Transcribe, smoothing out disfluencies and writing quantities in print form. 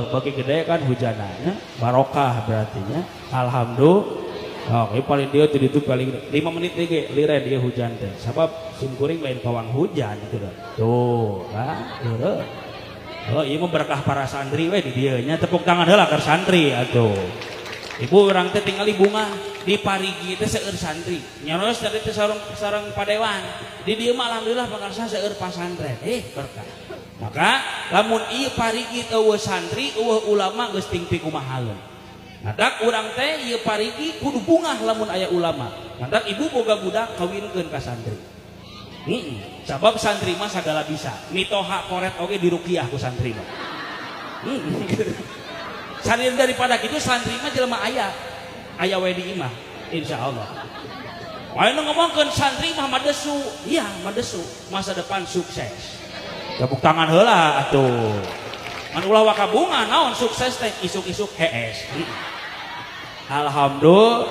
bagi gede kan hujanannya barokah berartinya alhamdulillah. Oh, ini paling dia tuh paling 5 menit lagi liren dia hujan teh. Sebab simkuring lain kawan hujan gitu dah. Tuh, kan? Oh, iya mah berkah para santri we di dieu nya tepuk tangan heula keur santri atuh. Ibu orang teh tinggali bunga di parigi teh seueur santri. Nyaros tadi teh sareng padewan. Di dieu mah alhamdulillah pakarsa seueur pasantren. Berkah. Maka lamun ieu parigi eueuh santri, eueuh ulama geus tingpi kumaha. Ngadak urang teh ieu parigi kudu bungah lamun aya ulama. Ngadak ibu boga budak kawinkeun ka santri. Sabab santri mah sagala bisa. Mitoha koret oge diruqyah ku santri mah. Selain daripada kitu santri mah jelema aya we di imah insyaallah. Wae nu ngomongkeun santri mah madesu. Iya, madesu. Masa depan sukses. Tepuk tangan heula atuh. Man ulah wakabunga naon sukses teh isuk-isuk hees. Alhamdulillah